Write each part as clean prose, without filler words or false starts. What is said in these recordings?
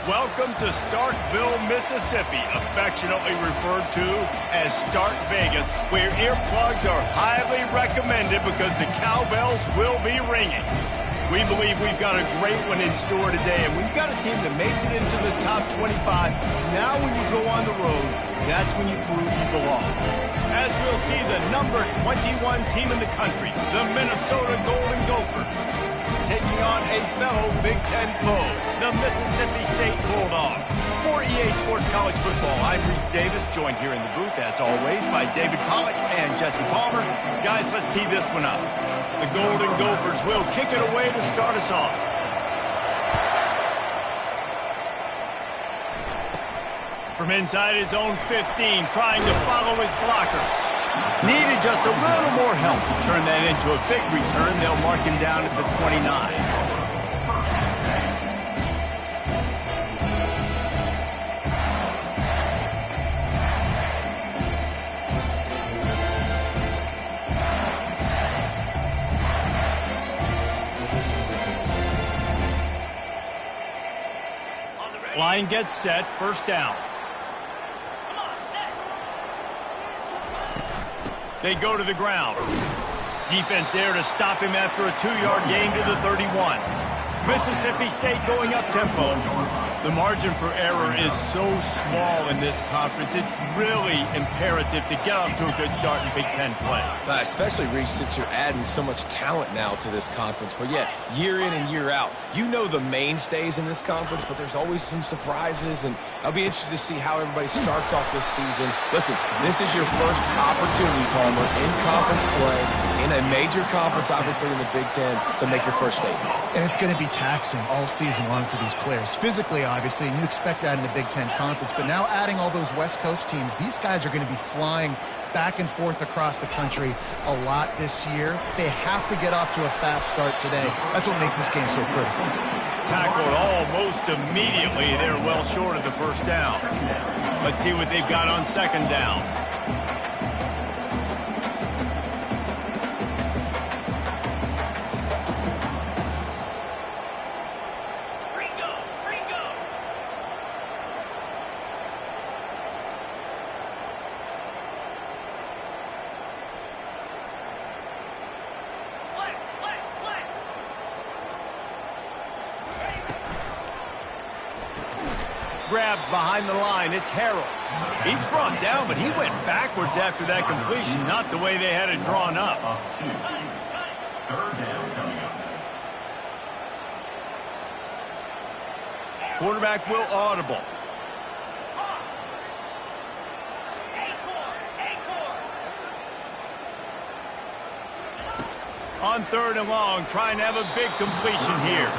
Welcome to Starkville, Mississippi, affectionately referred to as Stark Vegas, where earplugs are highly recommended because the cowbells will be ringing. We believe we've got a great one in store today, and we've got a team that makes it into the top 25. Now when you go on the road, that's when you prove you belong. As we'll see the number 21 team in the country, the Minnesota Golden Gophers, taking on a fellow Big Ten foe, the Mississippi State Bulldogs. For EA Sports College Football, I'm Reese Davis, joined here in the booth, as always, by David Pollack and Jesse Palmer. Guys, let's tee this one up. The Golden Gophers will kick it away to start us off. From inside his own 15, trying to follow his blockers. Needed just a little more help to turn that into a big return. They'll mark him down at the 29. Line gets set, first down. They go to the ground. Defense there to stop him after a 2-yard gain to the 31. Mississippi State going up tempo. The margin for error is so small in this conference. It's really imperative to get off to a good start in Big Ten play. Especially, Reese, since you're adding so much talent now to this conference. But yeah, year in and year out, you know the mainstays in this conference, but there's always some surprises, and I'll be interested to see how everybody starts off this season. Listen, this is your first opportunity, Palmer, in conference play, in a major conference, obviously in the Big Ten, to make your first statement. And it's going to be taxing all season long for these players. Physically, obviously, and you expect that in the Big Ten Conference. But now adding all those West Coast teams, these guys are going to be flying back and forth across the country a lot this year. They have to get off to a fast start today. That's what makes this game so critical. Tackled almost immediately. They're well short of the first down. Let's see what they've got on second down. Grabbed behind the line. It's Harrell. He's brought down, but he went backwards after that completion, not the way they had it drawn up. Quarterback will audible. On third and long, trying to have a big completion here.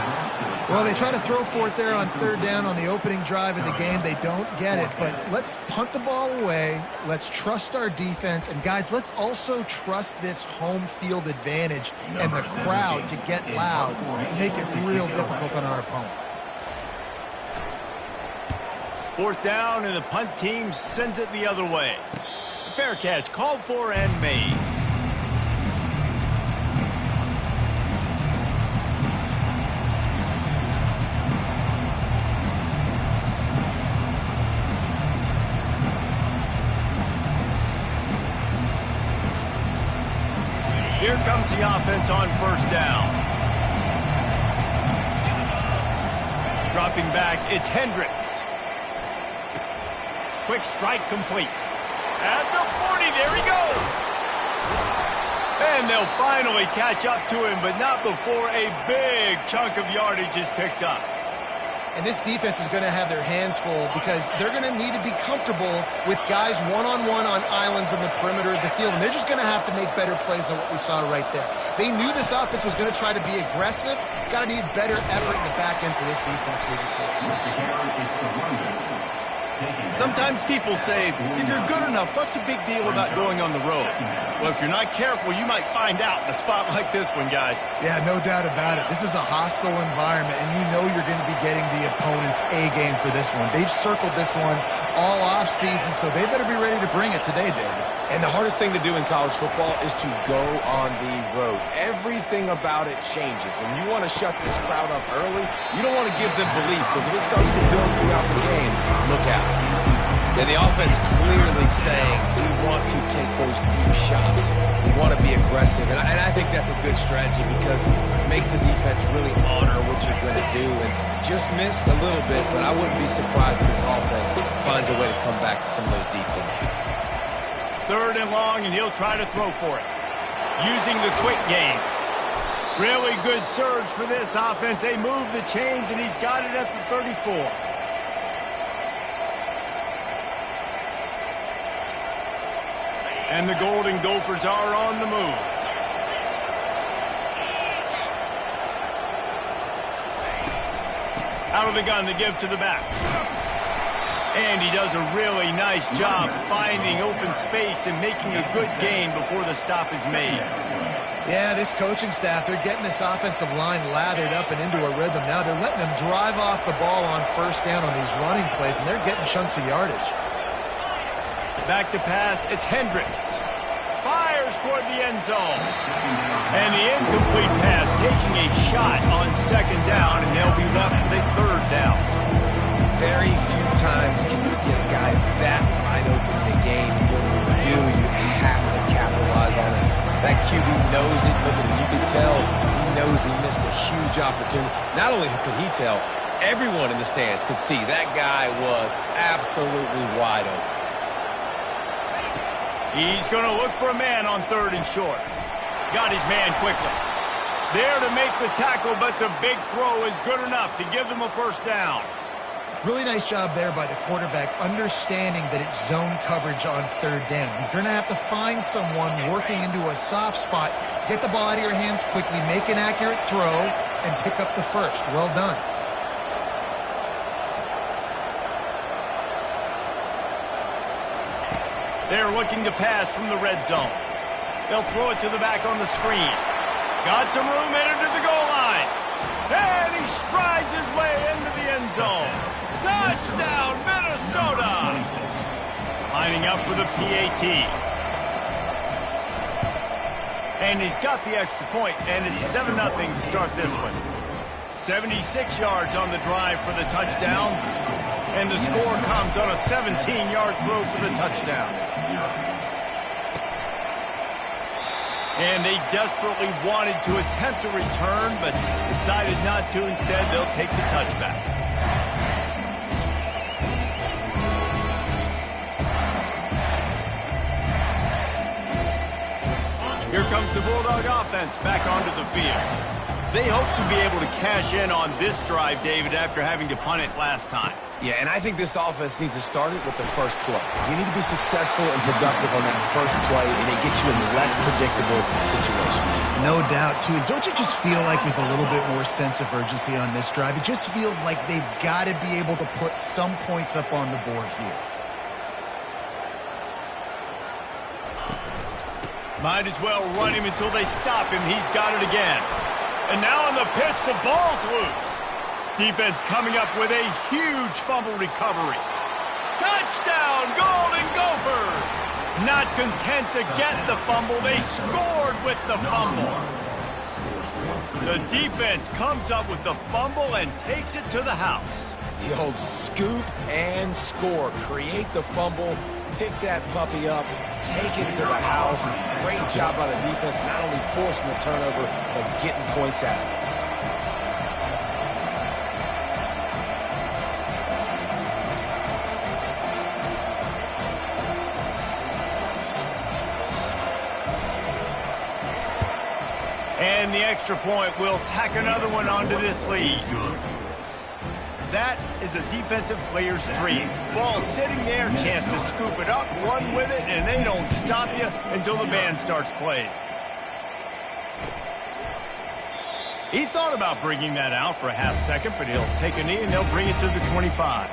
Well, they try to throw for it there on third down on the opening drive of the game. They don't get it, but let's punt the ball away. Let's trust our defense. And, guys, let's also trust this home field advantage and the crowd to get loud and make it real difficult on our opponent. Fourth down, and the punt team sends it the other way. Fair catch, called for and made. Here comes the offense on first down. Dropping back, it's Hendricks. Quick strike complete. At the 40, there he goes. And they'll finally catch up to him, but not before a big chunk of yardage is picked up. And this defense is going to have their hands full because they're going to need to be comfortable with guys one-on-one on islands in the perimeter of the field. And they're just going to have to make better plays than what we saw right there. They knew this offense was going to try to be aggressive. Got to need better effort in the back end for this defense moving forward. Sometimes people say, if you're good enough, what's the big deal about going on the road? Well, if you're not careful, you might find out in a spot like this one, guys. Yeah, no doubt about it. This is a hostile environment, and you know you're going to be getting the opponent's A game for this one. They've circled this one all off season, so they better be ready to bring it today, David. And the hardest thing to do in college football is to go on the road. Everything about it changes, and you want to shut this crowd up early. You don't want to give them belief, because if it starts to build throughout the game, look out. And the offense clearly saying we want to take those deep shots. We want to be aggressive, and I think that's a good strategy because it makes the defense really honor what you're going to do. And just missed a little bit, but I wouldn't be surprised if this offense finds a way to come back to some of those deep things. 3rd and long, and he'll try to throw for it. Using the quick game. Really good surge for this offense. They move the chains, and he's got it at the 34. And the Golden Gophers are on the move. Out of the gun to give to the back. And he does a really nice job finding open space and making a good gain before the stop is made. Yeah, this coaching staff, they're getting this offensive line lathered up and into a rhythm now. They're letting them drive off the ball on 1st down on these running plays, and they're getting chunks of yardage. Back to pass, it's Hendricks. Fires toward the end zone. And the incomplete pass taking a shot on 2nd down, and they'll be left with a 3rd down. Very few times can you get a guy that wide open in a game. When you do, you have to capitalize on it. That QB knows it. Look at him. You can tell he knows he missed a huge opportunity. Not only could he tell, everyone in the stands could see that guy was absolutely wide open. He's going to look for a man on 3rd and short. Got his man quickly. There to make the tackle, but the big throw is good enough to give them a 1st down. Really nice job there by the quarterback, understanding that it's zone coverage on 3rd down. He's going to have to find someone working into a soft spot, get the ball out of your hands quickly, make an accurate throw, and pick up the 1st. Well done. They're looking to pass from the red zone. They'll throw it to the back on the screen. Got some room headed to the goal line. And he strides his way into the end zone. Touchdown, Minnesota! Lining up for the PAT. And he's got the extra point, and it's 7-0 to start this one. 76 yards on the drive for the touchdown. And the score comes on a 17-yard throw for the touchdown. And they desperately wanted to attempt a return, but decided not to. Instead, they'll take the touchback. Here comes the Bulldog offense back onto the field. They hope to be able to cash in on this drive, David, after having to punt it last time. Yeah, and I think this offense needs to start it with the first play. You need to be successful and productive on that first play, and it gets you in less predictable situations. No doubt, too. Don't you just feel like there's a little bit more sense of urgency on this drive? It just feels like they've got to be able to put some points up on the board here. Might as well run him until they stop him. He's got it again. And now on the pitch, the ball's loose. Defense coming up with a huge fumble recovery. Touchdown, Golden Gophers! Not content to get the fumble, they scored with the fumble. The defense comes up with the fumble and takes it to the house. The old scoop and score. Create the fumble, pick that puppy up, take it to the house. Great job by the defense, not only forcing the turnover, but getting points out of it. And the extra point will tack another one onto this lead. That is a defensive player's dream. Ball sitting there, chance to scoop it up, run with it, and they don't stop you until the band starts playing. He thought about bringing that out for a half second, but he'll take a knee and they'll bring it to the 25.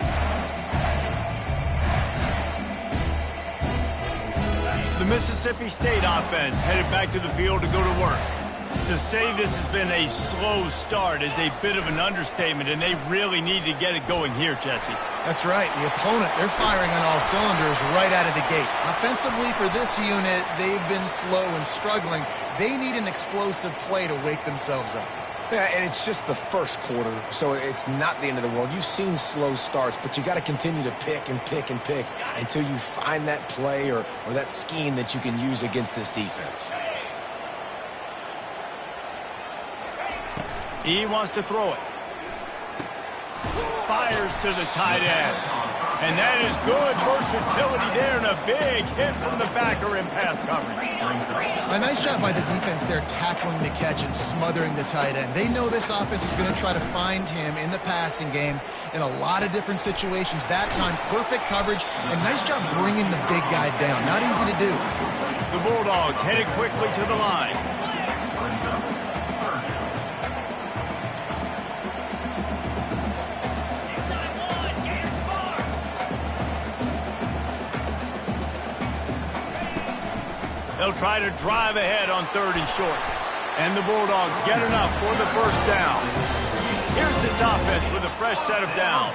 Mississippi State offense headed back to the field to go to work. To say this has been a slow start is a bit of an understatement, and they really need to get it going here, Jesse. That's right. The opponent, they're firing on all cylinders right out of the gate. Offensively for this unit, they've been slow and struggling. They need an explosive play to wake themselves up. Yeah, and it's just the first quarter, so it's not the end of the world. You've seen slow starts, but you got to continue to pick and pick and pick until you find that play or that scheme that you can use against this defense. He wants to throw it. Fires to the tight end. And that is good versatility there, and a big hit from the backer in pass coverage. A nice job by the defense there, tackling the catch and smothering the tight end. They know this offense is going to try to find him in the passing game in a lot of different situations. That time, perfect coverage, and nice job bringing the big guy down. Not easy to do. The Bulldogs headed quickly to the line. They'll try to drive ahead on 3rd and short. And the Bulldogs get enough for the first down. Here's this offense with a fresh set of downs.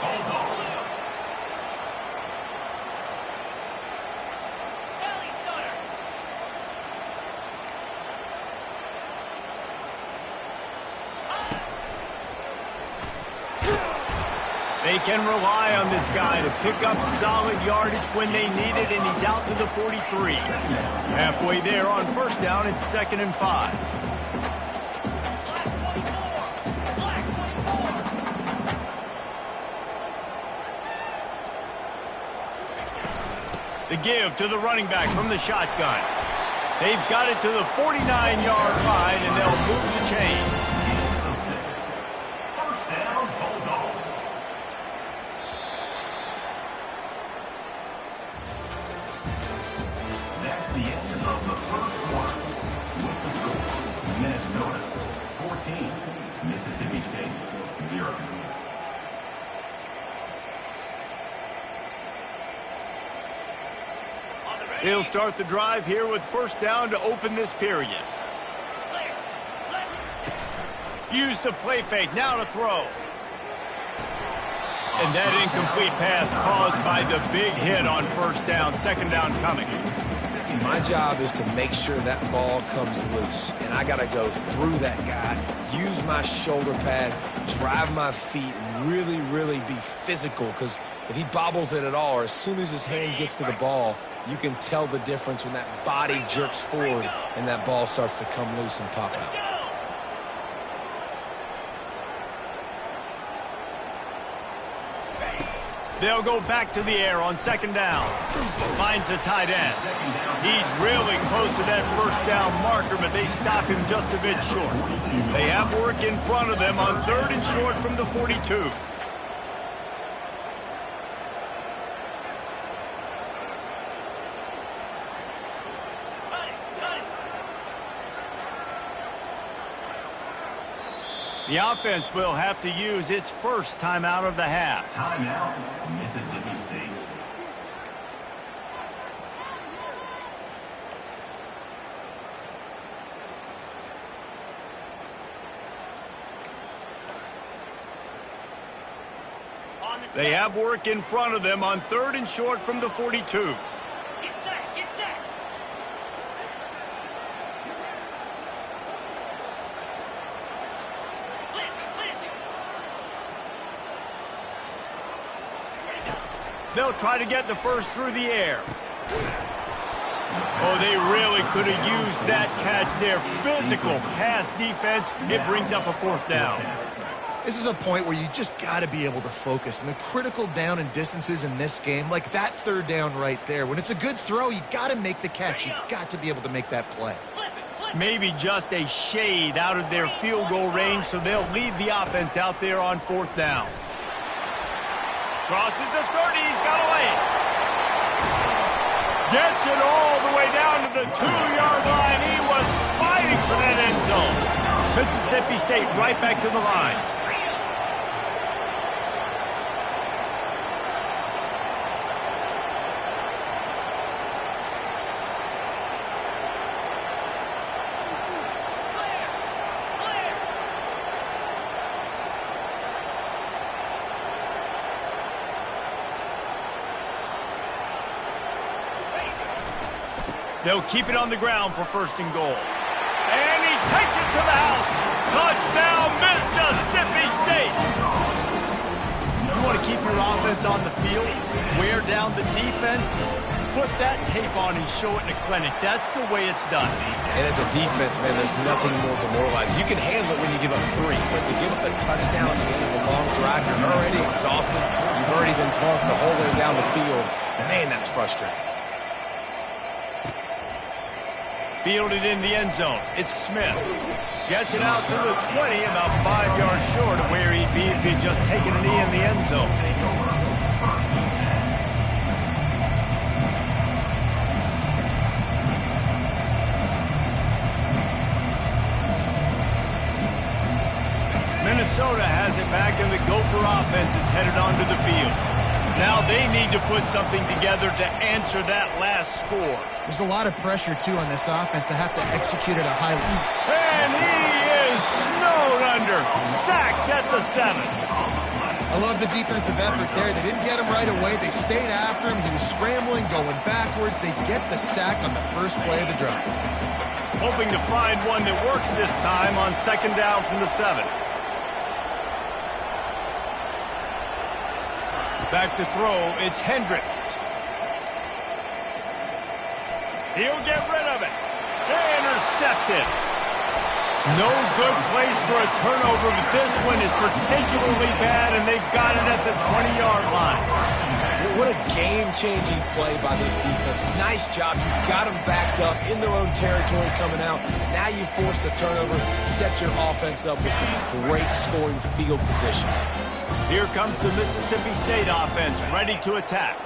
They can rely on this guy to pick up solid yardage when they need it, and he's out to the 43. Halfway there on first down, it's 2nd and 5. The give to the running back from the shotgun. They've got it to the 49-yard line, and they'll move the chains. Mississippi State, 0. They'll start the drive here with first down to open this period. Use the play fake, now to throw. And that incomplete pass caused by the big hit on first down. 2nd down coming. My job is to make sure that ball comes loose, and I got to go through that guy, use my shoulder pad, drive my feet, and really, really be physical, because if he bobbles it at all, or as soon as his hand gets to the ball, you can tell the difference when that body jerks forward and that ball starts to come loose and pop out. They'll go back to the air on 2nd down. Finds the tight end. He's really close to that first down marker, but they stop him just a bit short. They have work in front of them on 3rd and short from the 42. The offense will have to use its first timeout of the half. Timeout, Mississippi State. They have work in front of them on 3rd and short from the 42. They'll try to get the first through the air. Oh, they really could have used that catch there. Physical pass defense. It brings up a 4th down. This is a point where you just got to be able to focus. And the critical down and distances in this game, like that 3rd down right there, when it's a good throw, you got to make the catch. You got to be able to make that play. Maybe just a shade out of their field goal range, so they'll lead the offense out there on 4th down. Crosses the 30, he's got away. Gets it all the way down to the 2-yard line. He was fighting for that end zone. Mississippi State right back to the line. They'll keep it on the ground for 1st and goal. And he takes it to the house. Touchdown, Mississippi State. You want to keep your offense on the field, wear down the defense, put that tape on and show it in a clinic. That's the way it's done. And as a defense, man, there's nothing more demoralizing. You can handle it when you give up 3, but to give up a touchdown at the end of a long drive, you're already exhausted. You've already been pumped the whole way down the field. Man, that's frustrating. Fielded in the end zone. It's Smith. Gets it out to the 20, about 5 yards short of where he'd be if he'd just taken a knee in the end zone. Minnesota has it back, and the Gopher offense is headed onto the field. Now they need to put something together to answer that last score. There's a lot of pressure, too, on this offense to have to execute at a high level. And he is snowed under. Sacked at the 7. I love the defensive effort there. They didn't get him right away. They stayed after him. He was scrambling, going backwards. They get the sack on the first play of the drive. Hoping to find one that works this time on 2nd down from the 7. Back to throw, it's Hendricks. He'll get rid of it. Intercepted. No good place for a turnover, but this one is particularly bad, and they've got it at the 20-yard line. What a game-changing play by this defense. Nice job. You got them backed up in their own territory coming out. Now you force the turnover, set your offense up with some great scoring field position. Here comes the Mississippi State offense, ready to attack.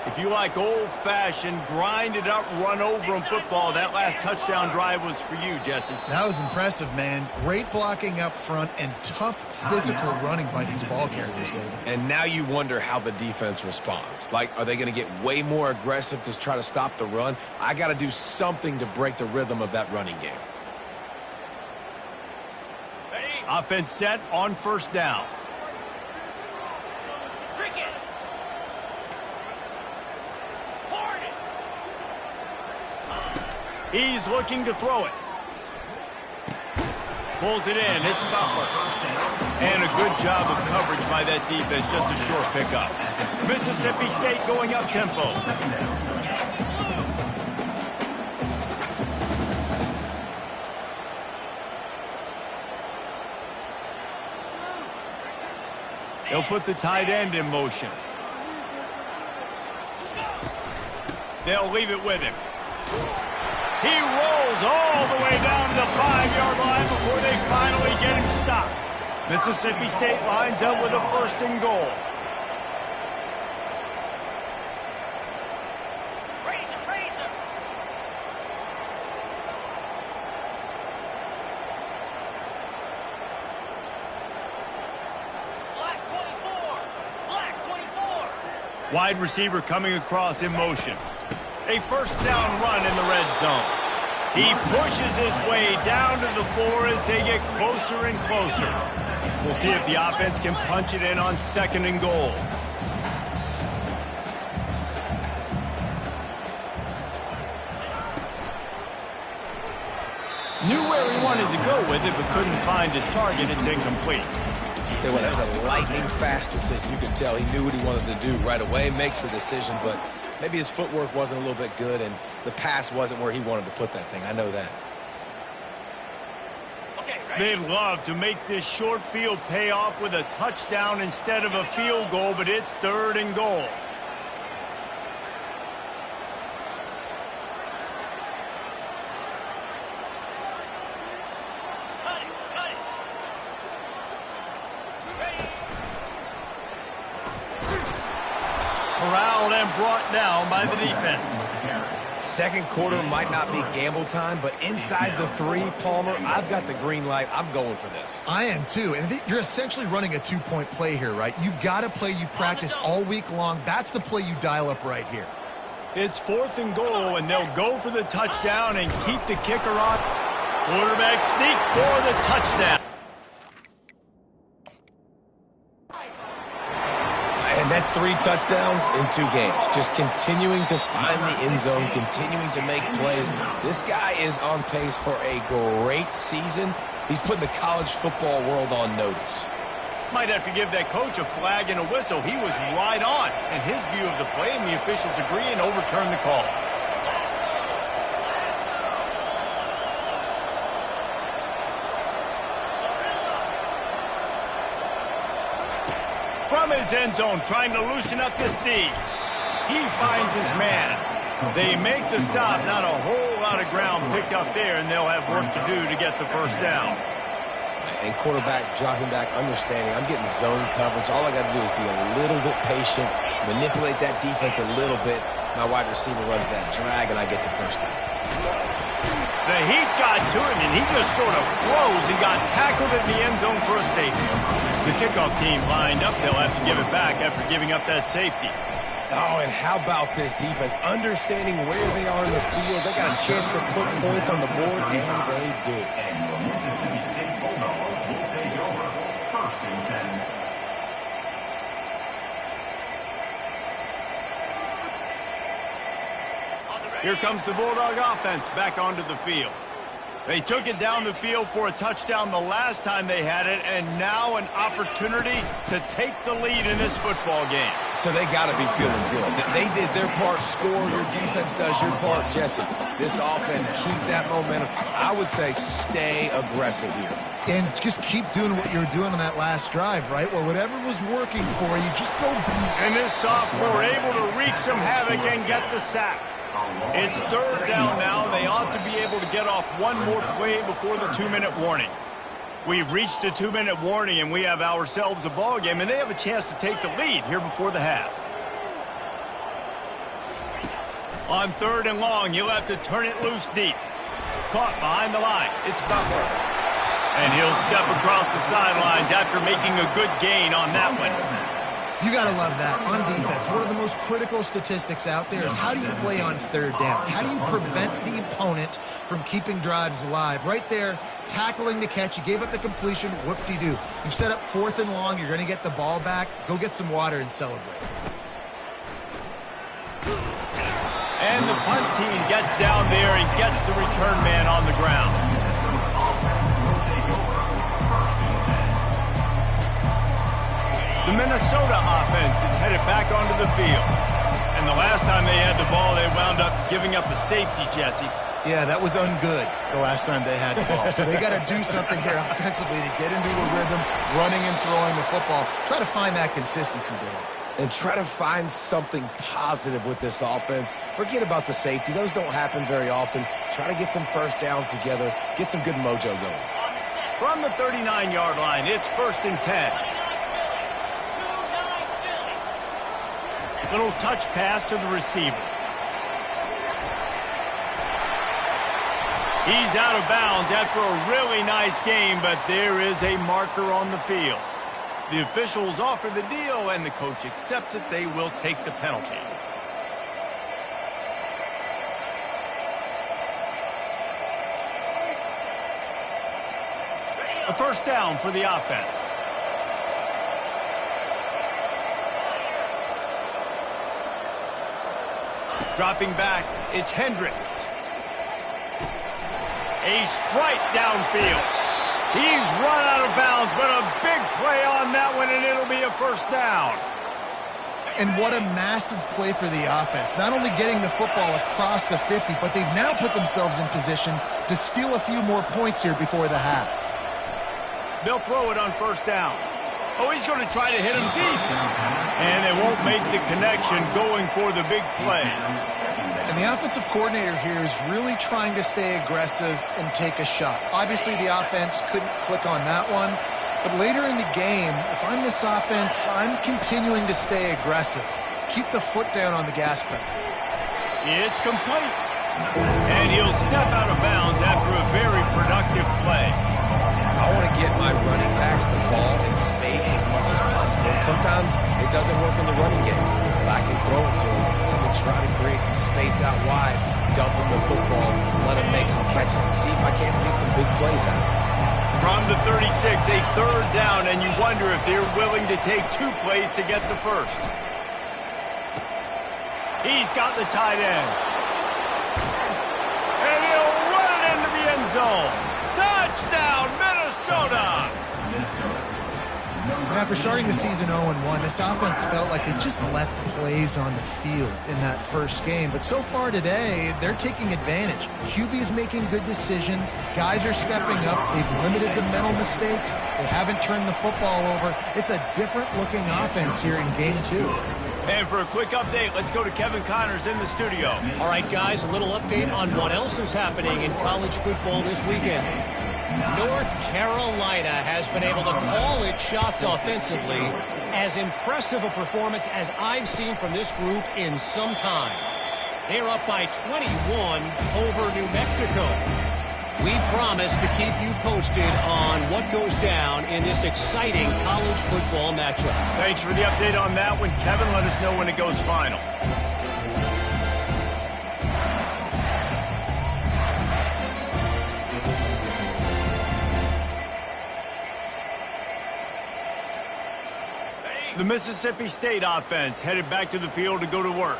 If you like old-fashioned, grind-it-up, run-over-'em football, that last touchdown drive was for you, Jesse. That was impressive, man. Great blocking up front and tough physical running by these ball carriers, David. And now you wonder how the defense responds. Like, are they going to get way more aggressive to try to stop the run? I got to do something to break the rhythm of that running game. Offense set on 1st down. He's looking to throw it. Pulls it in. It's Butler. And a good job of coverage by that defense. Just a short pickup. Mississippi State going up tempo. They'll put the tight end in motion. They'll leave it with him. He rolls all the way down to the 5-yard line before they finally get him stopped. Mississippi State lines up with a 1st and goal. Black 24. Wide receiver coming across in motion. A 1st down run in the red zone. He pushes his way down to the 4 as they get closer and closer. We'll see if the offense can punch it in on 2nd and goal. Knew where he wanted to go with it, but couldn't find his target. It's incomplete. Tell you what, that was a lightning-fast decision. You could tell he knew what he wanted to do right away, makes the decision, but maybe his footwork wasn't a little bit good, and the pass wasn't where he wanted to put that thing. I know that. They'd love to make this short field pay off with a touchdown instead of a field goal, but it's 3rd and goal. Corralled and brought down by the defense. 2nd quarter might not be gamble time, but inside the 3, Palmer, I've got the green light. I'm going for this. I am too, and you're essentially running a 2-point play here, right? You've got a play you practice all week long. That's the play you dial up right here. It's 4th and goal, and they'll go for the touchdown and keep the kicker on. Quarterback sneak for the touchdown. And That's 3 touchdowns in 2 games. Just continuing to find the end zone, continuing to make plays. This guy is on pace for a great season. He's putting the college football world on notice. Might have to give that coach a flag and a whistle. He was right on in his view of the play, and the officials agree and overturn the call. From his end zone, trying to loosen up this D. He finds his man. They make the stop. Not a whole lot of ground picked up there, and they'll have work to do to get the first down. And quarterback dropping back, understanding I'm getting zone coverage. All I got to do is be a little bit patient, manipulate that defense a little bit. My wide receiver runs that drag, and I get the first down. The heat got to him, and he just sort of froze and got tackled in the end zone for a safety. The kickoff team lined up. They'll have to give it back after giving up that safety. Oh, and how about this defense? Understanding where they are in the field. They got a chance to put points on the board, and they did. Mississippi State Bulldogs will take over. 1st and 10. Here comes the Bulldog offense back onto the field. They took it down the field for a touchdown the last time they had it, and now an opportunity to take the lead in this football game. So they got to be feeling good. They did their part, score. Your defense does your part, Jesse. This offense, keep that momentum. I would say stay aggressive here. And just keep doing what you were doing on that last drive, right? Well, whatever was working for you, just go. And this sophomore able to wreak some havoc and get the sack. It's 3rd down now. They ought to be able to get off one more play before the 2-minute warning. We've reached the 2-minute warning, and we have ourselves a ball game, and they have a chance to take the lead here before the half. On 3rd and long, he'll have to turn it loose deep. Caught behind the line. It's Butler. And he'll step across the sidelines after making a good gain on that one. You got to love that. On defense, one of the most critical statistics out there is how do you play on 3rd down? How do you prevent the opponent from keeping drives alive? Right there, tackling the catch. You gave up the completion. Whoop-de-doo. You've set up 4th and long. You're going to get the ball back. Go get some water and celebrate. And the punt team gets down there and gets the return man on the ground. The Minnesota offense is headed back onto the field. And the last time they had the ball, they wound up giving up a safety, Jesse. Yeah, that was ungood the last time they had the ball. So they got to do something here offensively to get into a rhythm, running and throwing the football. Try to find that consistency, David. And try to find something positive with this offense. Forget about the safety. Those don't happen very often. Try to get some first downs together. Get some good mojo going. From the 39-yard line, it's 1st and 10. Little touch pass to the receiver. He's out of bounds after a really nice game, but there is a marker on the field. The officials offer the deal, and the coach accepts it. They will take the penalty. A 1st down for the offense. Dropping back, it's Hendricks. A strike downfield. He's run out of bounds, but a big play on that one, and it'll be a 1st down. And what a massive play for the offense. Not only getting the football across the 50, but they've now put themselves in position to steal a few more points here before the half. They'll throw it on 1st down. Oh, he's going to try to hit him deep. And they won't make the connection going for the big play. And the offensive coordinator here is really trying to stay aggressive and take a shot. Obviously, the offense couldn't click on that one. But later in the game, if I'm this offense, I'm continuing to stay aggressive. Keep the foot down on the gas pedal. It's complete. And he'll step out of bounds after a very productive play. I want to get my running backs the ball in space as much as possible. And sometimes it doesn't work in the running game. But I can throw it to them. I can try to create some space out wide, dump them the football, let them make some catches, and see if I can't get some big plays out. From the 36, a 3rd down, and you wonder if they're willing to take 2 plays to get the 1st. He's got the tight end. And he'll run it into the end zone. Touchdown, Minnesota! And after starting the season 0-1, this offense felt like they just left plays on the field in that first game. But so far today, they're taking advantage. QB's making good decisions. Guys are stepping up. They've limited the mental mistakes. They haven't turned the football over. It's a different-looking offense here in Game 2. And for a quick update, let's go to Kevin Connors in the studio. All right, guys, a little update on what else is happening in college football this weekend. North Carolina has been able to call its shots offensively. As impressive a performance as I've seen from this group in some time. They're up by 21 over New Mexico. We promise to keep you posted on what goes down in this exciting college football matchup. Thanks for the update on that one, Kevin. Let us know when it goes final. The Mississippi State offense headed back to the field to go to work.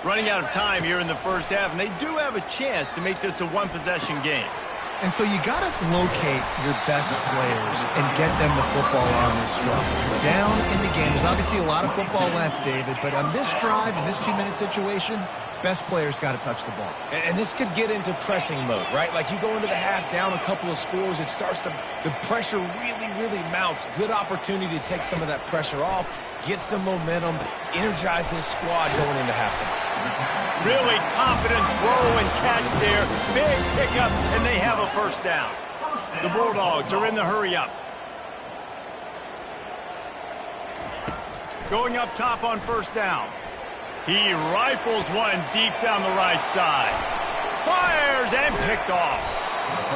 Running out of time here in the first half, and they do have a chance to make this a one-possession game. And so you got to locate your best players and get them the football on this drive. Down in the game, there's obviously a lot of football left, David, but on this drive, in this 2-minute situation, best players got to touch the ball. And this could get into pressing mode, right? Like you go into the half down a couple of scores, it starts to, the pressure really mounts. Good opportunity to take some of that pressure off, get some momentum, energize this squad going into halftime. Really confident throw and catch there. Big pickup, and they have a first down. The Bulldogs are in the hurry-up. Going up top on first down. He rifles one deep down the right side. Fires and picked off.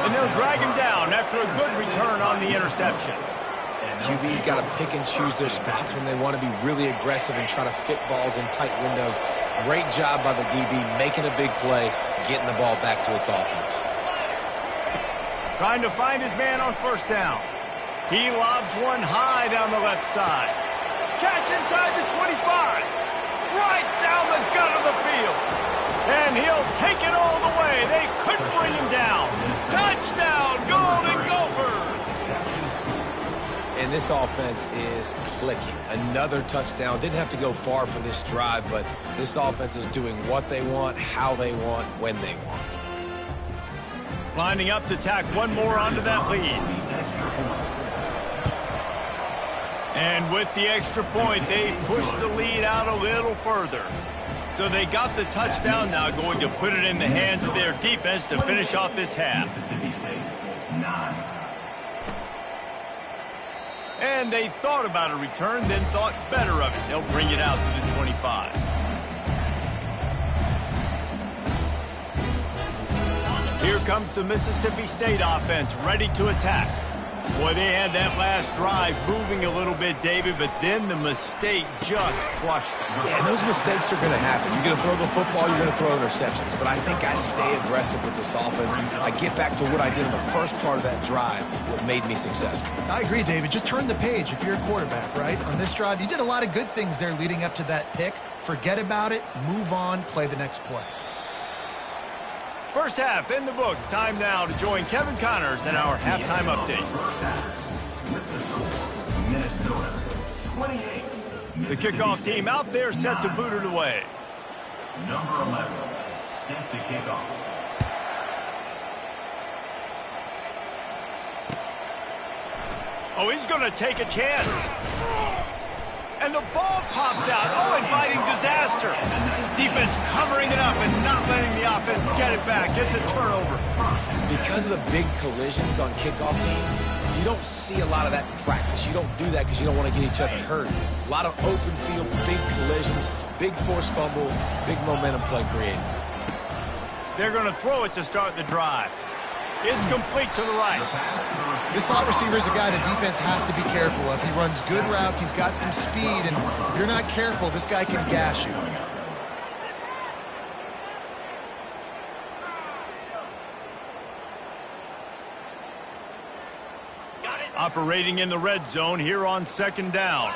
And they'll drag him down after a good return on the interception. QB's got to pick and choose their spots when they want to be really aggressive and try to fit balls in tight windows. Great job by the DB making a big play, getting the ball back to its offense. Trying to find his man on first down. He lobs one high down the left side. Catch inside the 25. Right down the gut of the field. And he'll take it all the way. They couldn't bring him down. Touchdown, Golden Gophers. And this offense is clicking. Another touchdown. Didn't have to go far for this drive, but this offense is doing what they want, how they want, when they want. Lining up to tack one more onto that lead. And with the extra point, they push the lead out a little further. So they got the touchdown, now going to put it in the hands of their defense to finish off this half. Mississippi State, 9. And they thought about a return, then thought better of it. They'll bring it out to the 25. Here comes the Mississippi State offense, ready to attack. Boy, they had that last drive moving a little bit, David, but then the mistake just crushed them. Yeah, and those mistakes are going to happen. You're going to throw the football, you're going to throw interceptions. But I think I stay aggressive with this offense. I get back to what I did in the first part of that drive, what made me successful. I agree, David. Just turn the page if you're a quarterback, right? On this drive, you did a lot of good things there leading up to that pick. Forget about it, move on, play the next play. First half in the books. Time now to join Kevin Connors in our halftime update. Minnesota, 28. The kickoff team out there set to boot it away. Number 11, set to kick off. Oh, he's going to take a chance. And the ball pops out. Oh, inviting disaster. Defense covering it up and not letting the offense get it back. It's a turnover. Because of the big collisions on kickoff team, you don't see a lot of that in practice. You don't do that because you don't want to get each other hurt. A lot of open field, big collisions, big forced fumble, big momentum play created. They're going to throw it to start the drive. It's complete to the right. This slot receiver is a guy the defense has to be careful of. He runs good routes. He's got some speed, and if you're not careful, this guy can gash you. Operating in the red zone here on second down.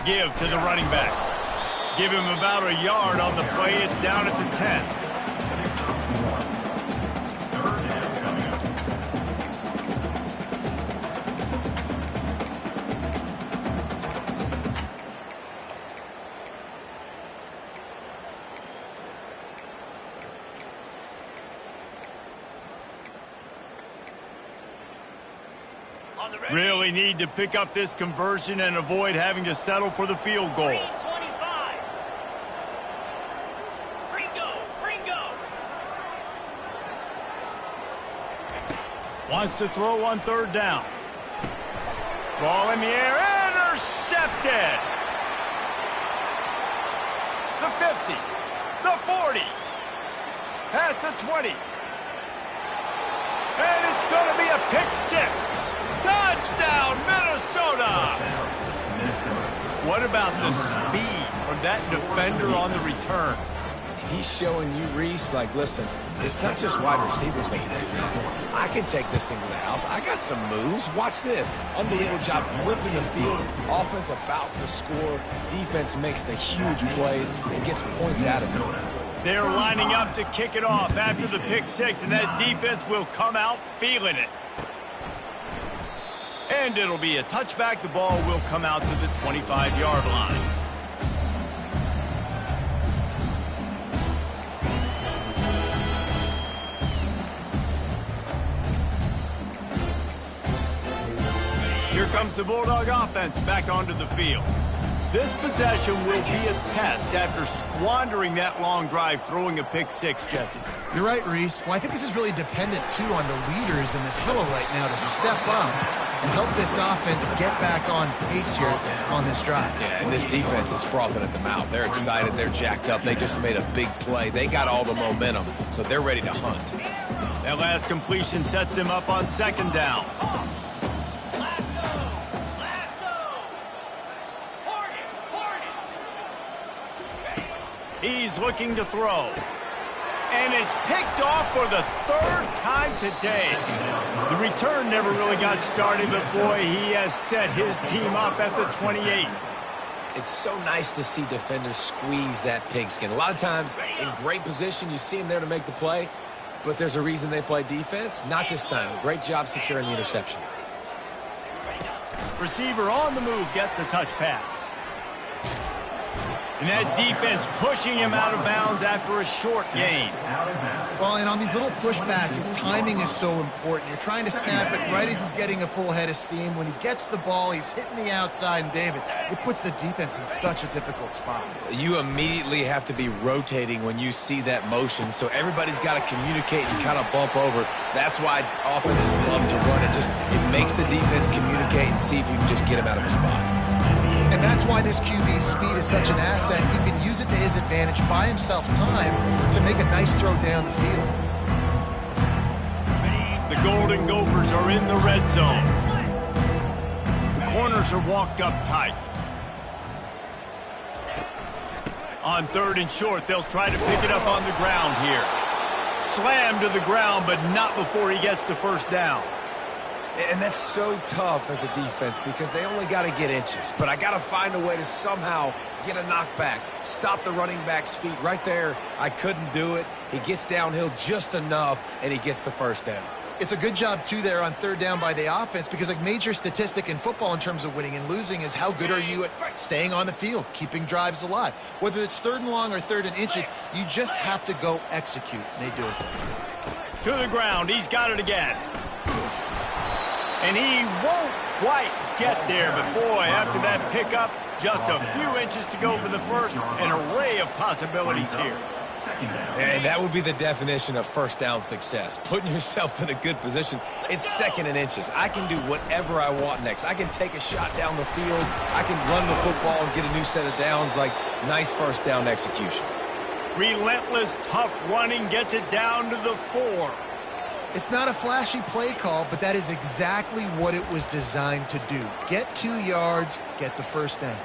Give to the running back. Give him about a yard on the play. It's down at the 10. Really need to pick up this conversion and avoid having to settle for the field goal. 25. Ringo. Wants to throw on third down. Ball in the air, intercepted. The 50, the 40, past the 20. And it's going to be a pick six. Touchdown, Minnesota! What about the speed from that defender on the return? He's showing you, Reese, like, listen, it's not just wide receivers that can do that. I can take this thing to the house. I got some moves. Watch this. Unbelievable job flipping the field. Offense about to score. Defense makes the huge plays and gets points out of it. They're lining up to kick it off after the pick six, and that defense will come out feeling it. And it'll be a touchback. The ball will come out to the 25-yard line. Here comes the Bulldog offense back onto the field. This possession will be a test after squandering that long drive, throwing a pick six, Jesse. You're right, Reese. Well, I think this is really dependent, too, on the leaders in this huddle right now to step up and help this offense get back on pace here on this drive. Yeah, and this defense is frothing at the mouth. They're excited. They're jacked up. They just made a big play. They got all the momentum, so they're ready to hunt. That last completion sets them up on second down. He's looking to throw. And it's picked off for the third time today. The return never really got started, but boy, he has set his team up at the 28. It's so nice to see defenders squeeze that pigskin. A lot of times, in great position, you see them there to make the play, but there's a reason they play defense. Not this time. Great job securing the interception. Receiver on the move gets the touch pass. And that defense pushing him out of bounds after a short gain. Well, and on these little push passes, timing is so important. You're trying to snap it right as he's getting a full head of steam. When he gets the ball, he's hitting the outside, and David, it puts the defense in such a difficult spot. You immediately have to be rotating when you see that motion, so everybody's got to communicate and kind of bump over. That's why offenses love to run it. It makes the defense communicate and see if you can just get him out of a spot. And that's why this QB's speed is such an asset. He can use it to his advantage, buy himself time to make a nice throw down the field. The Golden Gophers are in the red zone. The corners are walked up tight. On third and short, they'll try to pick it up on the ground here. Slammed to the ground, but not before he gets the first down. And that's so tough as a defense because they only got to get inches. But I got to find a way to somehow get a knockback, stop the running back's feet. Right there, I couldn't do it. He gets downhill just enough, and he gets the first down. It's a good job, too, there on third down by the offense because a major statistic in football in terms of winning and losing is how good are you at staying on the field, keeping drives alive. Whether it's third and long or third and inches, you just have to go execute. And they do it. To the ground. He's got it again. And he won't quite get there, but boy, after that pickup, just a few inches to go for the first, an array of possibilities here. And that would be the definition of first down success, putting yourself in a good position. It's second and inches. I can do whatever I want next. I can take a shot down the field. I can run the football and get a new set of downs, like nice first down execution. Relentless, tough running gets it down to the 4. It's not a flashy play call, but that is exactly what it was designed to do. Get 2 yards, get the first down.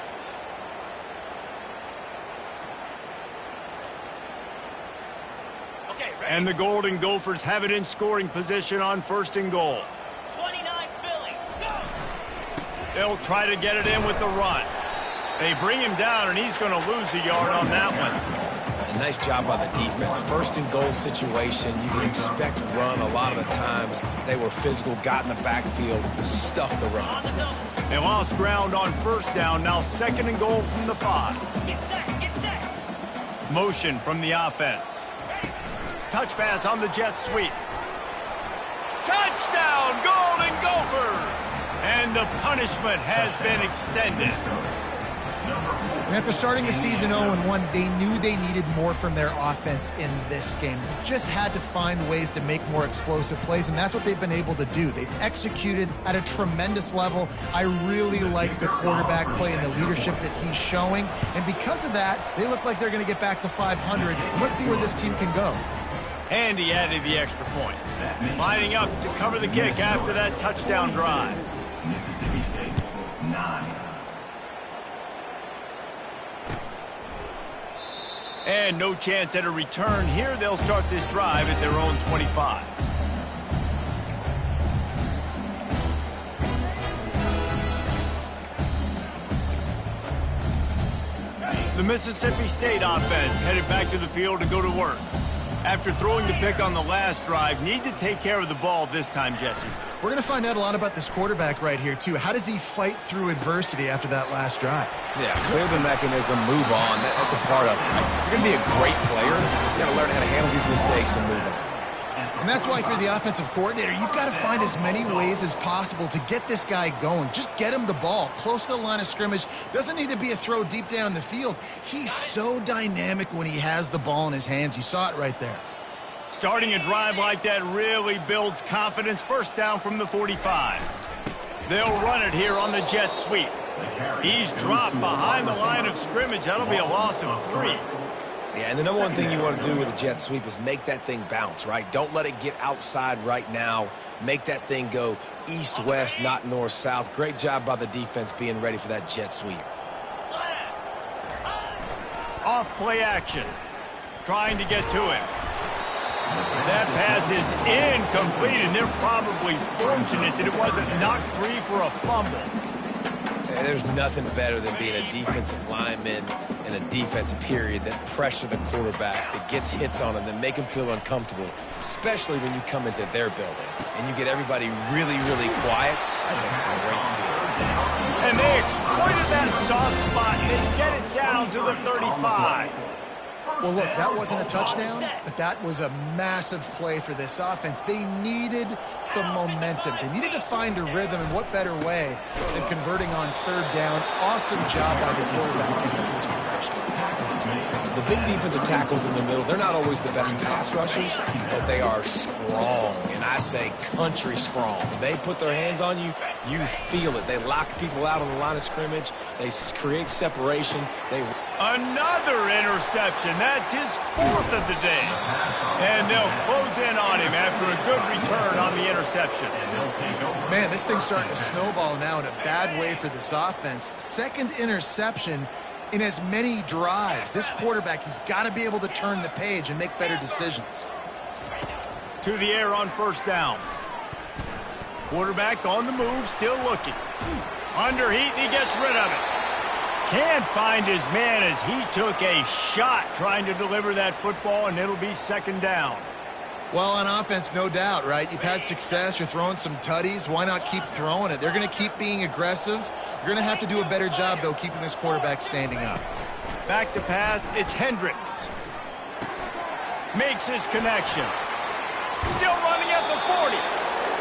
And the Golden Gophers have it in scoring position on first and goal. 29 Philly, go! They'll try to get it in with the run. They bring him down, and he's going to lose a yard on that one. A nice job by the defense. First and goal situation, you can expect run a lot of the times. They were physical, got in the backfield, stuffed the run. They lost ground on first down. Now second and goal from the 5. Get set. Motion from the offense. Touch pass on the jet sweep. Touchdown, Golden Gophers! And the punishment has been extended. And after starting the season 0-1, they knew they needed more from their offense in this game. They just had to find ways to make more explosive plays, and that's what they've been able to do. They've executed at a tremendous level. I really like the quarterback play and the leadership that he's showing. And because of that, they look like they're going to get back to 500. Let's see where this team can go. And he added the extra point. Lining up to cover the kick after that touchdown drive. Mississippi State, 9. And no chance at a return here. They'll start this drive at their own 25. The Mississippi State offense headed back to the field to go to work. After throwing the pick on the last drive, need to take care of the ball this time, Jesse. We're going to find out a lot about this quarterback right here, too. How does he fight through adversity after that last drive? Yeah, clear the mechanism, move on. That's a part of it. Right? If you're going to be a great player, you got to learn how to handle these mistakes and move on. And that's why, if you're the offensive coordinator, you've got to find as many ways as possible to get this guy going. Just get him the ball close to the line of scrimmage. Doesn't need to be a throw deep down the field. He's so dynamic when he has the ball in his hands. You saw it right there. Starting a drive like that really builds confidence. First down from the 45. They'll run it here on the jet sweep. He's dropped behind the line of scrimmage. That'll be a loss of 3. Yeah, and the number one thing you want to do with a jet sweep is make that thing bounce, right? Don't let it get outside right now. Make that thing go east-west, not north-south. Great job by the defense being ready for that jet sweep. Off play action. Trying to get to him. That pass is incomplete, and they're probably fortunate that it wasn't knocked free for a fumble. And there's nothing better than being a defensive lineman and a defense period that pressure the quarterback, that gets hits on him, that make him feel uncomfortable, especially when you come into their building and you get everybody really, really quiet. That's a great feeling. And they exploited that soft spot, and they get it down to the 35. Well, look, that wasn't a touchdown, but that was a massive play for this offense. They needed some momentum. They needed to find a rhythm, and what better way than converting on third down. Awesome job by the quarterback in the first progression. The big defensive tackles in the middle, they're not always the best pass rushers, but they are strong, and I say country strong. They put their hands on you, you feel it. They lock people out on the line of scrimmage. They create separation. Another interception. That's his 4th of the day. And they'll close in on him after a good return on the interception. Man, this thing's starting to snowball now in a bad way for this offense. Second interception in as many drives. This quarterback has got to be able to turn the page and make better decisions. To the air on first down. Quarterback on the move, still looking. Under heat, and he gets rid of it. Can't find his man as he took a shot trying to deliver that football, and it'll be second down. Well, on offense, no doubt, right? You've had success. You're throwing some tutties. Why not keep throwing it? They're going to keep being aggressive. You're going to have to do a better job, though, keeping this quarterback standing up. Back to pass, it's Hendricks. Makes his connection. Still running at the 40.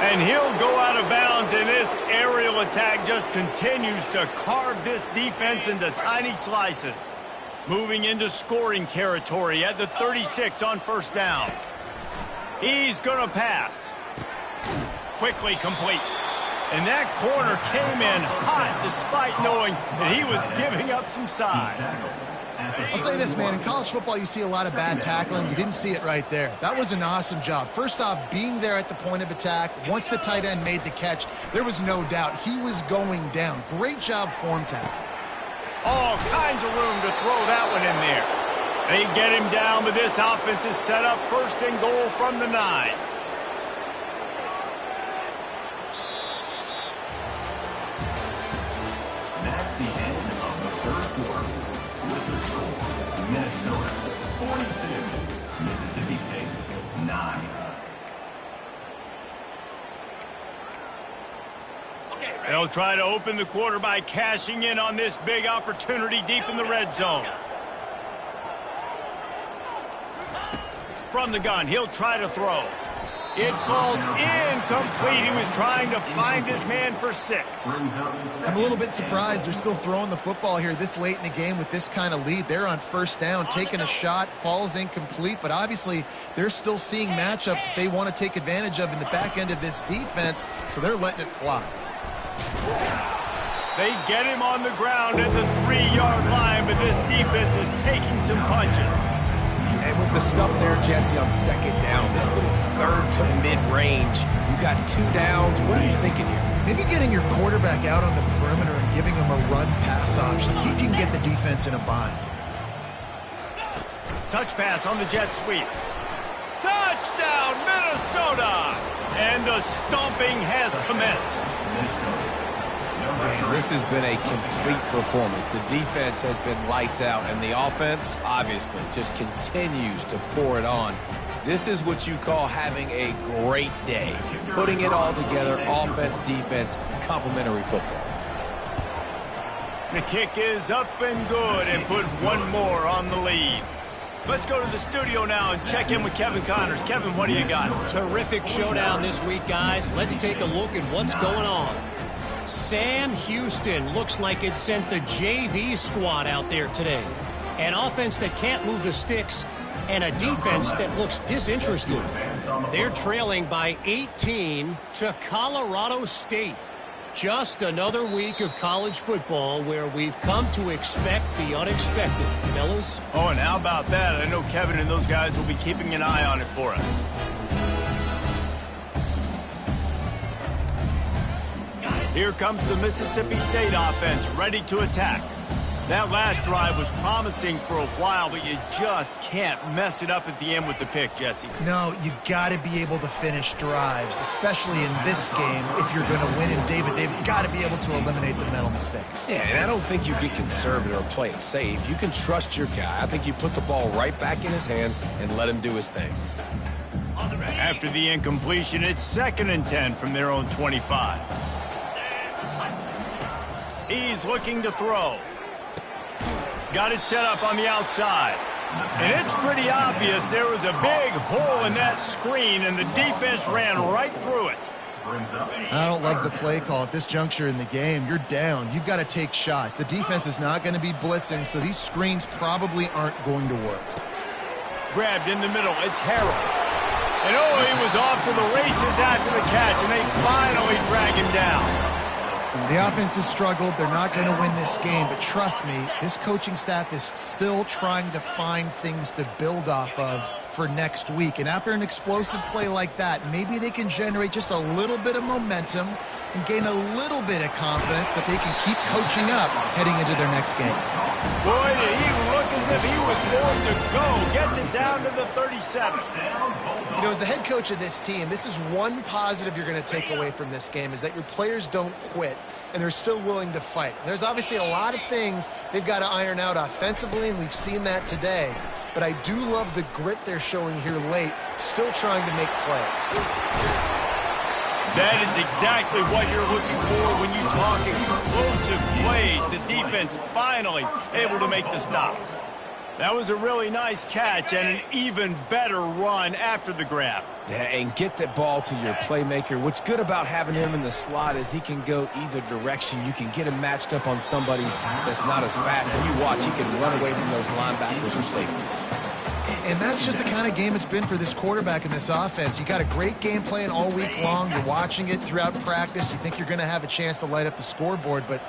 And he'll go out of bounds, and this aerial attack just continues to carve this defense into tiny slices. Moving into scoring territory at the 36 on first down. He's going to pass. Quickly complete. And that corner came in hot despite knowing that he was giving up some size. I'll say this, man. In college football, you see a lot of bad tackling. You didn't see it right there. That was an awesome job. First off, being there at the point of attack. Once the tight end made the catch, there was no doubt he was going down. Great job form tackle. All kinds of room to throw that one in there. They get him down, but this offense is set up first and goal from the 9. That's the end of the third Minnesota 42, Mississippi State 9. They'll try to open the quarter by cashing in on this big opportunity deep in the red zone. From the gun, he'll try to throw. It falls incomplete. He was trying to find his man for 6. I'm a little bit surprised they're still throwing the football here this late in the game with this kind of lead. They're on first down, taking a shot, falls incomplete, but obviously they're still seeing matchups that they want to take advantage of in the back end of this defense, so they're letting it fly. They get him on the ground at the 3-yard line, but this defense is taking some punches. And with the stuff there, Jesse, on second down, this little third to mid-range, you got 2 downs. What are you thinking here? Maybe getting your quarterback out on the perimeter and giving him a run-pass option. See if you can get the defense in a bind. Touch pass on the jet sweep. Touchdown, Minnesota! And the stomping has commenced. Man, this has been a complete performance. The defense has been lights out, and the offense, obviously, just continues to pour it on. This is what you call having a great day. Putting it all together, offense, defense, complementary football. The kick is up and good and put one more on the lead. Let's go to the studio now and check in with Kevin Connors. Kevin, what do you got? Terrific showdown this week, guys. Let's take a look at what's going on. Sam Houston looks like it sent the JV squad out there today. An offense that can't move the sticks and a defense that looks disinterested. They're trailing by 18 to Colorado State. Just another week of college football where we've come to expect the unexpected. Fellas? Oh, and how about that? I know Kevin and those guys will be keeping an eye on it for us. Here comes the Mississippi State offense, ready to attack. That last drive was promising for a while, but you just can't mess it up at the end with the pick, Jesse. No, you got to be able to finish drives, especially in this game. If you're going to win, and David, they've got to be able to eliminate the mental mistakes. Yeah, and I don't think you get conservative or play it safe. You can trust your guy. I think you put the ball right back in his hands and let him do his thing. After the incompletion, it's 2nd and 10 from their own 25. He's looking to throw. Got it set up on the outside. And it's pretty obvious there was a big hole in that screen, and the defense ran right through it. I don't love the play call at this juncture in the game. You're down. You've got to take shots. The defense is not going to be blitzing, so these screens probably aren't going to work. Grabbed in the middle. It's Harrell. And oh, he was off to the races after the catch, and they finally drag him down. The offense has struggled. They're not going to win this game, but trust me, this coaching staff is still trying to find things to build off of for next week. And after an explosive play like that, maybe they can generate just a little bit of momentum and gain a little bit of confidence that they can keep coaching up heading into their next game. Boy, did he look as if he was going to go. Gets it down to the 37. You know, as the head coach of this team, this is one positive you're going to take away from this game, is that your players don't quit and they're still willing to fight. There's obviously a lot of things they've got to iron out offensively, and we've seen that today. But I do love the grit they're showing here late, still trying to make plays. That is exactly what you're looking for when you talk explosive plays. The defense finally able to make the stop. That was a really nice catch and an even better run after the grab. Yeah, and get that ball to your playmaker. What's good about having him in the slot is he can go either direction. You can get him matched up on somebody that's not as fast, and you watch, he can run away from those linebackers or safeties. And that's just the kind of game it's been for this quarterback in this offense. You got a great game plan all week long. You're watching it throughout practice. You think you're going to have a chance to light up the scoreboard, but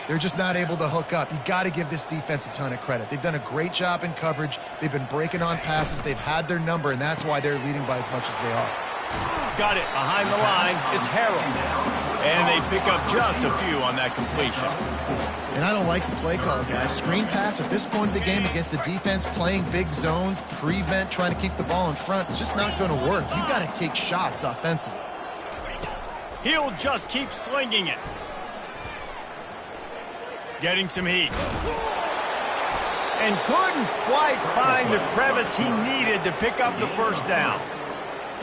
they're just not able to hook up. You got to give this defense a ton of credit. They've done a great job in coverage. They've been breaking on passes. They've had their number, and that's why they're leading by as much as they are. Got it behind the line. It's Harrell. And they pick up just a few on that completion. And I don't like the play call, guys. Screen pass at this point of the game against the defense playing big zones, prevent, trying to keep the ball in front. It's just not going to work. You've got to take shots offensively. He'll just keep slinging it. Getting some heat. and couldn't quite find the crevice he needed to pick up the first down.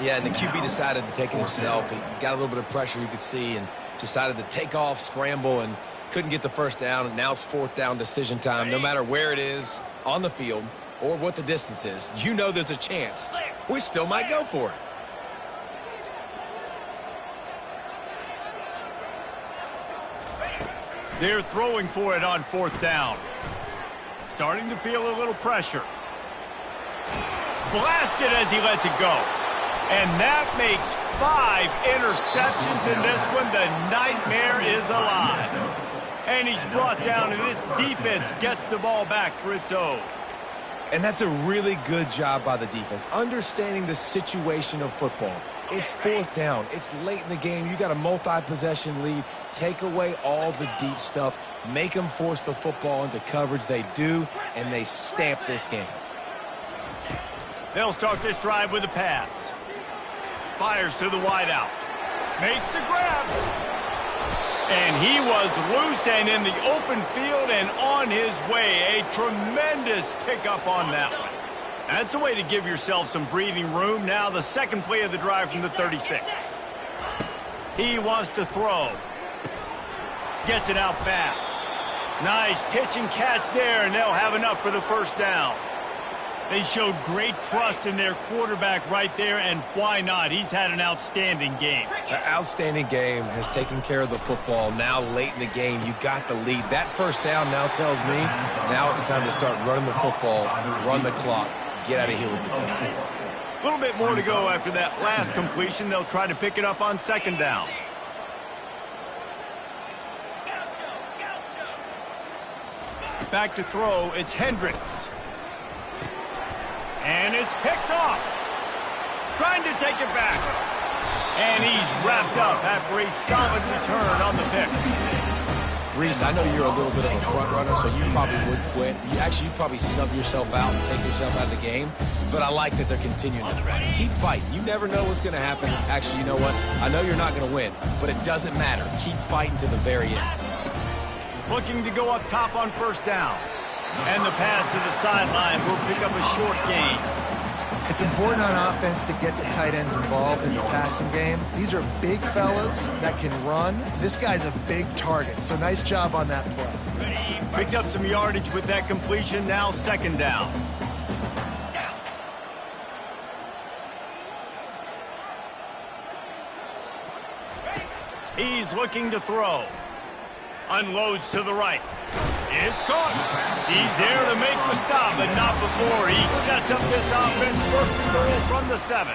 Yeah, and the QB decided to take it himself. He got a little bit of pressure, you could see, and decided to take off, scramble, and couldn't get the first down. And now it's fourth down decision time. No matter where it is on the field or what the distance is, you know there's a chance. We still might go for it. They're throwing for it on fourth down. Starting to feel a little pressure. Blasted as he lets it go. And that makes 5 interceptions in this one. The nightmare is alive. And he's brought down, and this defense gets the ball back for its own. And that's a really good job by the defense, understanding the situation of football. It's fourth down. It's late in the game. You got a multi-possession lead. Take away all the deep stuff. Make them force the football into coverage. They do, and they stamp this game. They'll start this drive with a pass. Fires to the wideout. Makes the grab. And he was loose and in the open field and on his way. A tremendous pickup on that one. That's the way to give yourself some breathing room. Now the second play of the drive from the 36. He wants to throw. Gets it out fast. Nice pitch and catch there, and they'll have enough for the first down. They showed great trust in their quarterback right there, and why not? He's had an outstanding game. An outstanding game, has taken care of the football. Now late in the game, you got the lead. That first down now tells me now it's time to start running the football, run the clock, get out of here with the day. A little bit more to go after that last completion. They'll try to pick it up on second down. Back to throw, it's Hendricks. And it's picked off. Trying to take it back. And he's wrapped up after a solid return on the pick. Reese, I know you're a little bit of a front runner, so you probably would quit. You'd probably sub yourself out and take yourself out of the game. But I like that they're continuing to fight. Keep fighting. You never know what's going to happen. Actually, you know what? I know you're not going to win, but it doesn't matter. Keep fighting to the very end. Looking to go up top on first down. And the pass to the sideline will pick up a short gain. It's important on offense to get the tight ends involved in the passing game. These are big fellas that can run. This guy's a big target, so nice job on that play. Picked up some yardage with that completion, now second down. He's looking to throw. Unloads to the right. It's caught. He's there to make the stop, but not before. He sets up this offense first and goal from the 7.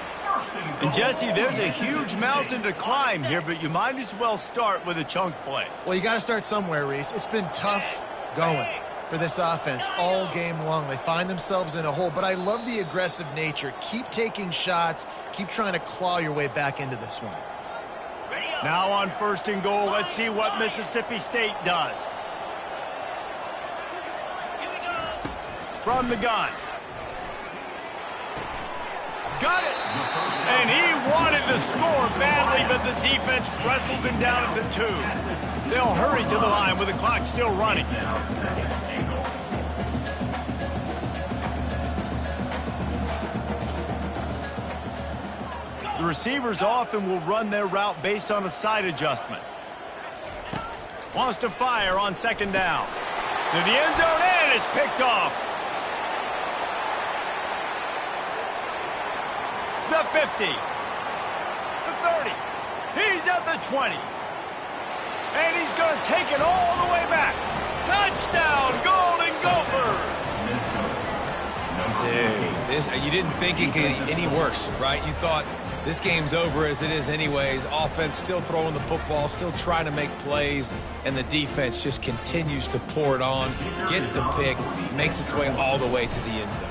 And Jesse, there's a huge mountain to climb here, but you might as well start with a chunk play. Well, you got to start somewhere, Reese. It's been tough going for this offense all game long. They find themselves in a hole, but I love the aggressive nature. Keep taking shots. Keep trying to claw your way back into this one. Now on first and goal, let's see what Mississippi State does. From the gun. Got it! And he wanted to score badly, but the defense wrestles him down at the 2. They'll hurry to the line with the clock still running. The receivers often will run their route based on a side adjustment. Wants to fire on second down. To the end zone, and it's picked off. The 50. The 30. He's at the 20. And he's going to take it all the way back. Touchdown, Golden Gophers! Dude, you didn't think it could get any worse, right? You thought this game's over as it is anyways. Offense still throwing the football, still trying to make plays, and the defense just continues to pour it on, gets the pick, makes its way all the way to the end zone.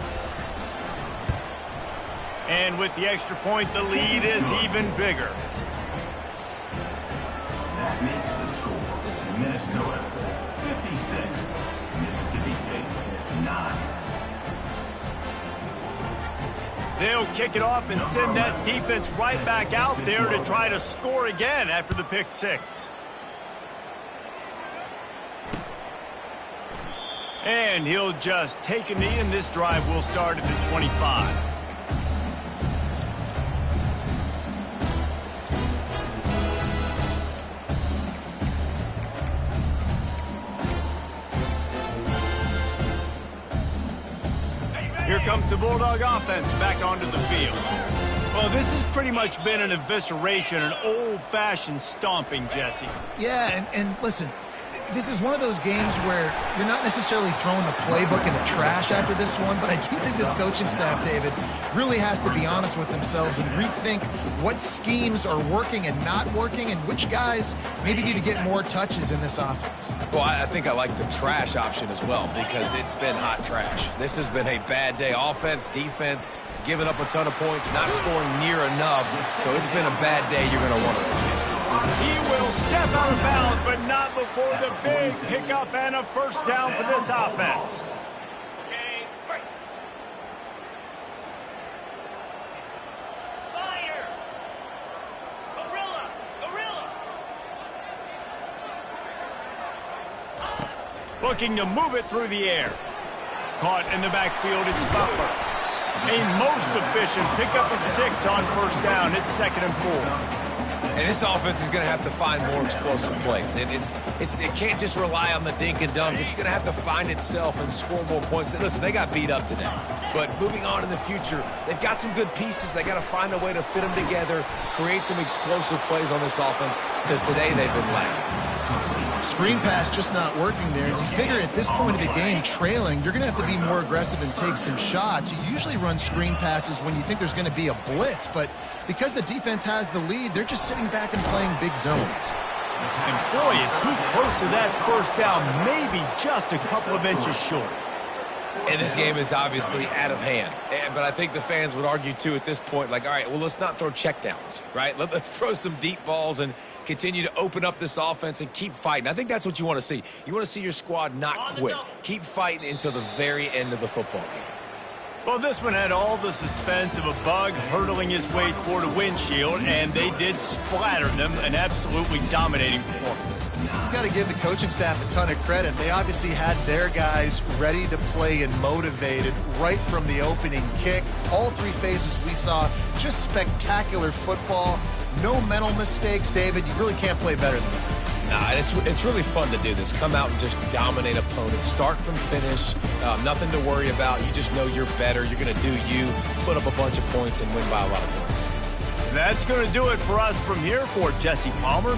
And with the extra point, the lead is even bigger. That makes the score Minnesota 56, Mississippi State 9. They'll kick it off and send that defense right back out there to try to score again after the pick 6. And he'll just take a knee, and this drive will start at the 25. Here comes the Bulldog offense back onto the field. Well, this has pretty much been an evisceration, an old-fashioned stomping, Jesse. Yeah, and listen, this is one of those games where you're not necessarily throwing the playbook in the trash after this one, but I do think this coaching staff, David, really has to be honest with themselves and rethink what schemes are working and not working and which guys maybe need to get more touches in this offense. Well, I think I like the trash option as well because it's been hot trash. This has been a bad day. Offense, defense, giving up a ton of points, not scoring near enough. So it's been a bad day you're going to want to forget. He will step out of bounds, but not before the big pickup and a first down for this offense. Spider! Gorilla! Looking to move it through the air. Caught in the backfield, it's Butler. A most efficient pickup of 6 on first down. It's 2nd and 4. And this offense is going to have to find more explosive plays. It can't just rely on the dink and dunk. It's going to have to find itself and score more points. Listen, they got beat up today. But moving on in the future, they've got some good pieces. They got to find a way to fit them together, create some explosive plays on this offense, because today they've been lacking. Screen pass just not working there. You figure at this point of the game, trailing, you're going to have to be more aggressive and take some shots. You usually run screen passes when you think there's going to be a blitz, but because the defense has the lead, they're just sitting back and playing big zones. And boy, is he close to that first down, maybe just a couple of inches short. And this game is obviously out of hand. But I think the fans would argue, too, at this point, like, all right, well, let's not throw checkdowns, right? Let's throw some deep balls and continue to open up this offense and keep fighting. I think that's what you want to see. You want to see your squad not quit. Keep fighting until the very end of the football game. Well, this one had all the suspense of a bug hurtling his way toward a windshield, and they did splatter them, an absolutely dominating performance. You got to give the coaching staff a ton of credit. They obviously had their guys ready to play and motivated right from the opening kick. All 3 phases we saw, just spectacular football. No mental mistakes, David. You really can't play better than that. Nah, it's really fun to do this. Come out and just dominate opponents. Start from finish. Nothing to worry about. You just know you're better. You're going to do you, put up a bunch of points, and win by a lot of points. That's going to do it for us from here. For Jesse Palmer,